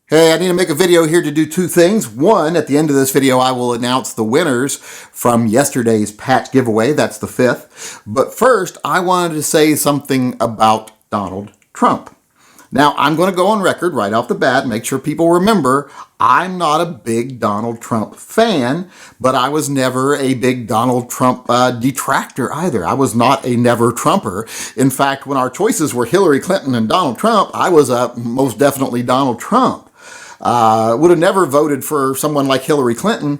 Hey, I need to make a video here to do two things. One, at the end of this video, I will announce the winners from yesterday's patch giveaway. That's the 5th. But first, I wanted to say something about Donald Trump. Now, I'm going to go on record right off the bat, make sure people remember, I'm not a big Donald Trump fan, but I was never a big Donald Trump detractor either. I was not a never Trumper. In fact, when our choices were Hillary Clinton and Donald Trump, I was most definitely Donald Trump. Would have never voted for someone like Hillary Clinton.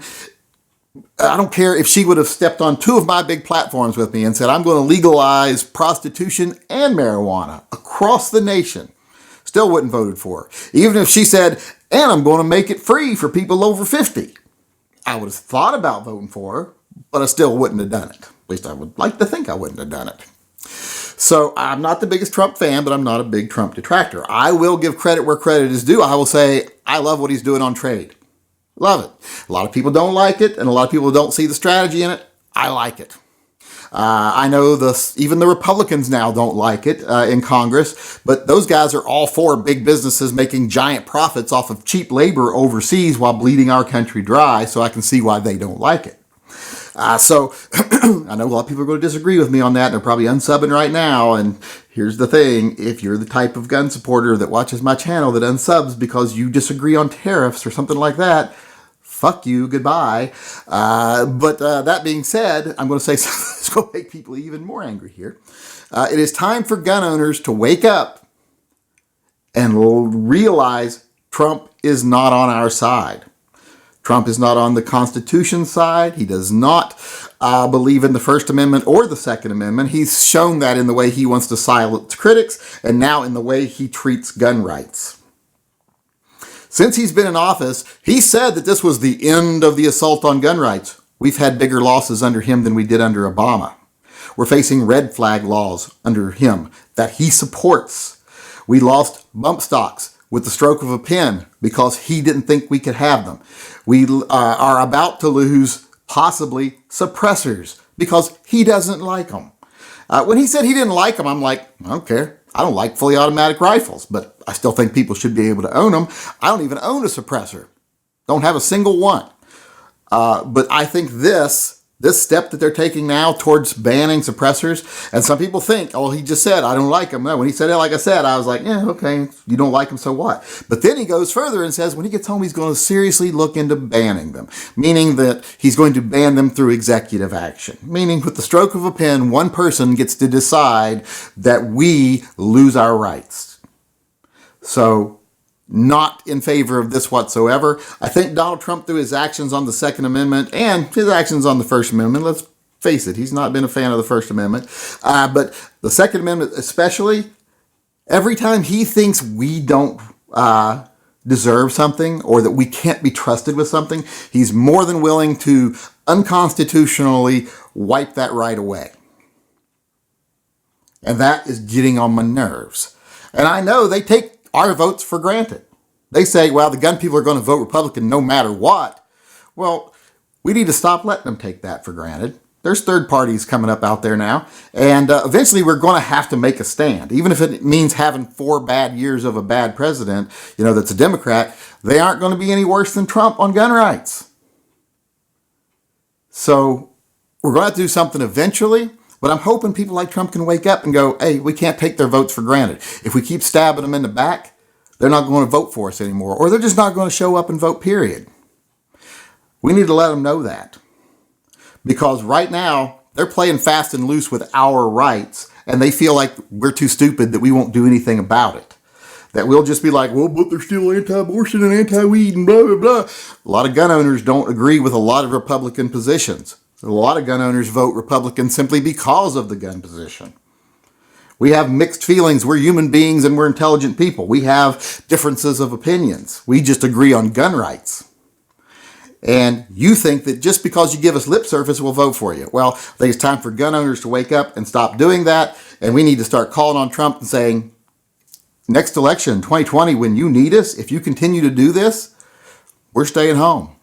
I don't care if she would have stepped on two of my big platforms with me and said, I'm going to legalize prostitution and marijuana across the nation. Still wouldn't voted for her. Even if she said, and I'm going to make it free for people over 50. I would have thought about voting for her, but I still wouldn't have done it. At least I would like to think I wouldn't have done it. So I'm not the biggest Trump fan, but I'm not a big Trump detractor. I will give credit where credit is due. I will say, I love what he's doing on trade. Love it. A lot of people don't like it, and a lot of people don't see the strategy in it. I like it. I know even the Republicans now don't like it in Congress, but those guys are all for big businesses making giant profits off of cheap labor overseas while bleeding our country dry, so I can see why they don't like it. So I know a lot of people are going to disagree with me on that, and they're probably unsubbing right now. And here's the thing. If you're the type of gun supporter that watches my channel that unsubs because you disagree on tariffs or something like that, fuck you, goodbye. But that being said, I'm going to say something that's going to make people even more angry here. It is time for gun owners to wake up and realize Trump is not on our side. Trump is not on the Constitution's side. He does not believe in the First Amendment or the Second Amendment. He's shown that in the way he wants to silence critics and now in the way he treats gun rights. Since he's been in office, he said that this was the end of the assault on gun rights. We've had bigger losses under him than we did under Obama. We're facing red flag laws under him that he supports. We lost bump stocks with the stroke of a pen because he didn't think we could have them. We are about to lose possibly suppressors because he doesn't like them. When he said he didn't like them, I'm like, I don't care. I don't like fully automatic rifles, but I still think people should be able to own them. I don't even own a suppressor. Don't have a single one. But I think this step that they're taking now towards banning suppressors, and some people think, oh, he just said, I don't like them. No, when he said it, like I said, I was like, yeah, okay, you don't like them, so what? But then he goes further and says when he gets home, he's going to seriously look into banning them, meaning that he's going to ban them through executive action, meaning with the stroke of a pen, one person gets to decide that we lose our rights. So, not in favor of this whatsoever. I think Donald Trump, through his actions on the Second Amendment and his actions on the First Amendment, let's face it, he's not been a fan of the First Amendment, but the Second Amendment especially, every time he thinks we don't deserve something or that we can't be trusted with something, he's more than willing to unconstitutionally wipe that right away. And that is getting on my nerves. And I know they take our votes for granted. They say, well, the gun people are going to vote Republican no matter what. Well, we need to stop letting them take that for granted. There's third parties coming up out there now, and eventually we're going to have to make a stand. Even if it means having 4 bad years of a bad president, that's a Democrat, they aren't going to be any worse than Trump on gun rights. So we're going to have to do something eventually. But I'm hoping people like Trump can wake up and go, hey, we can't take their votes for granted. If we keep stabbing them in the back, they're not going to vote for us anymore. Or they're just not going to show up and vote, period. We need to let them know that. Because right now, they're playing fast and loose with our rights. And they feel like we're too stupid that we won't do anything about it. That we'll just be like, well, but they're still anti-abortion and anti-weed and blah, blah, blah. A lot of gun owners don't agree with a lot of Republican positions. A lot of gun owners vote Republican simply because of the gun position. We have mixed feelings. We're human beings and we're intelligent people. We have differences of opinions. We just agree on gun rights. And you think that just because you give us lip service, we'll vote for you. Well, I think it's time for gun owners to wake up and stop doing that. And we need to start calling on Trump and saying, next election, 2020, when you need us, if you continue to do this, we're staying home.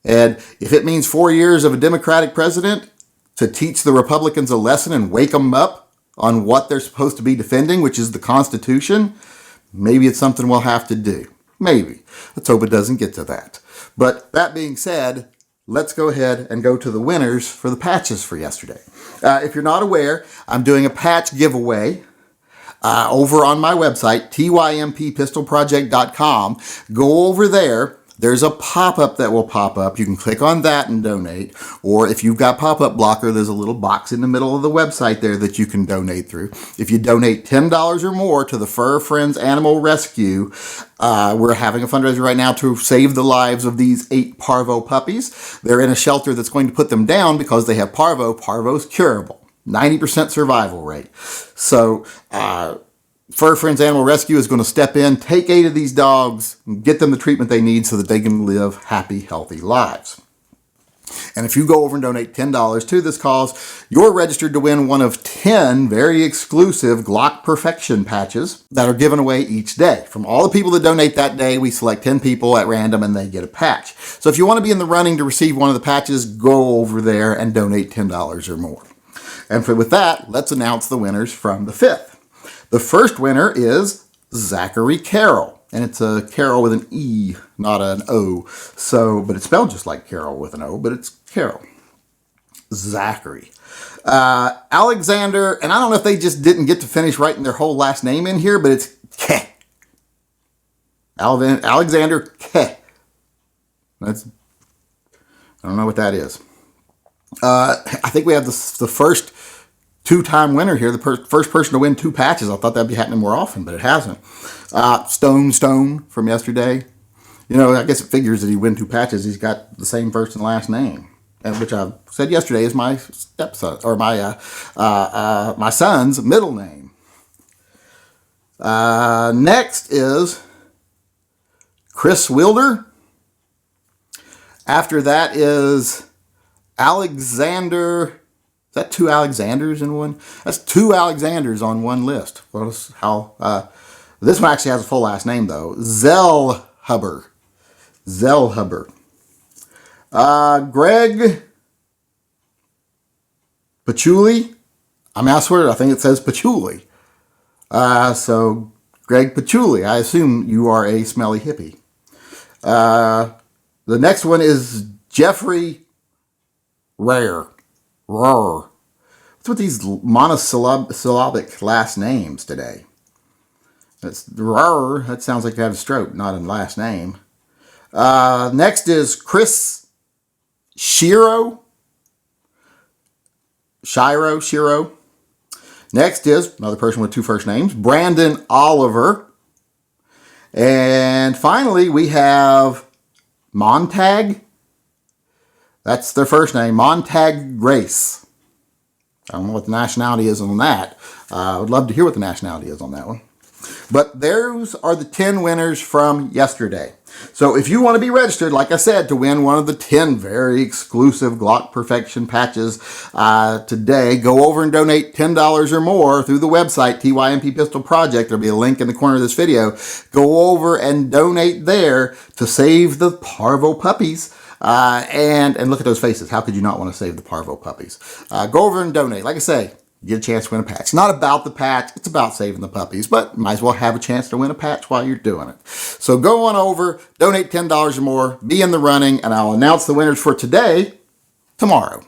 And if it means 4 years of a Democratic president to teach the Republicans a lesson and wake them up on what they're supposed to be defending, which is the Constitution, maybe it's something we'll have to do. Maybe. Let's hope it doesn't get to that. But that being said, let's go ahead and go to the winners for the patches for yesterday. If you're not aware, I'm doing a patch giveaway over on my website, tympistolproject.com. Go over there. There's a pop-up that will pop up. You can click on that and donate. Or if you've got pop-up blocker, there's a little box in the middle of the website there that you can donate through. If you donate $10 or more to the Fur Friends Animal Rescue, we're having a fundraiser right now to save the lives of these 8 parvo puppies. They're in a shelter that's going to put them down because they have parvo. Parvo's curable. 90% survival rate. So, Fur Friends Animal Rescue is going to step in, take 8 of these dogs, and get them the treatment they need so that they can live happy, healthy lives. And if you go over and donate $10 to this cause, you're registered to win one of 10 very exclusive Glock Perfection patches that are given away each day. From all the people that donate that day, we select 10 people at random and they get a patch. So if you want to be in the running to receive one of the patches, go over there and donate $10 or more. And with that, let's announce the winners from the 5th. The first winner is Zachary Carroll, and it's a Carroll with an E, not an O. So, but it's spelled just like Carroll with an O, but it's Carroll. Zachary. Alexander, and I don't know if they just didn't get to finish writing their whole last name in here, but it's Ke. Alexander Ke. I don't know what that is. I think we have the first 2-time winner here, the first person to win 2 patches. I thought that'd be happening more often, but it hasn't. Stone from yesterday. You know, I guess it figures that he win 2 patches. He's got the same first and last name, which I said yesterday is my stepson or my son's middle name. Next is Chris Wilder. After that is Alexander. Is that 2 Alexanders in one? That's 2 Alexanders on one list. This one actually has a full last name, though. Zellhuber. Greg Patchouli. I swear, I think it says Patchouli. So, Greg Patchouli. I assume you are a smelly hippie. The next one is Jeffrey Rare. What's with these monosyllabic last names today? That's Rar. That sounds like you had a stroke, not a last name. Next is Chris Shiro. Next is another person with 2 first names, Brandon Oliver. And finally, we have Montag. That's their first name, Montag Grace. I don't know what the nationality is on that. I would love to hear what the nationality is on that one. But those are the 10 winners from yesterday. So if you want to be registered, like I said, to win one of the 10 very exclusive Glock Perfection patches today, go over and donate $10 or more through the website, TYMP Pistol Project. There'll be a link in the corner of this video. Go over and donate there to save the parvo puppies. And look at those faces. How could you not want to save the parvo puppies? Go over and donate. Like I say, get a chance to win a patch. It's not about the patch. It's about saving the puppies, but might as well have a chance to win a patch while you're doing it. So go on over, donate $10 or more, be in the running, and I'll announce the winners for today tomorrow.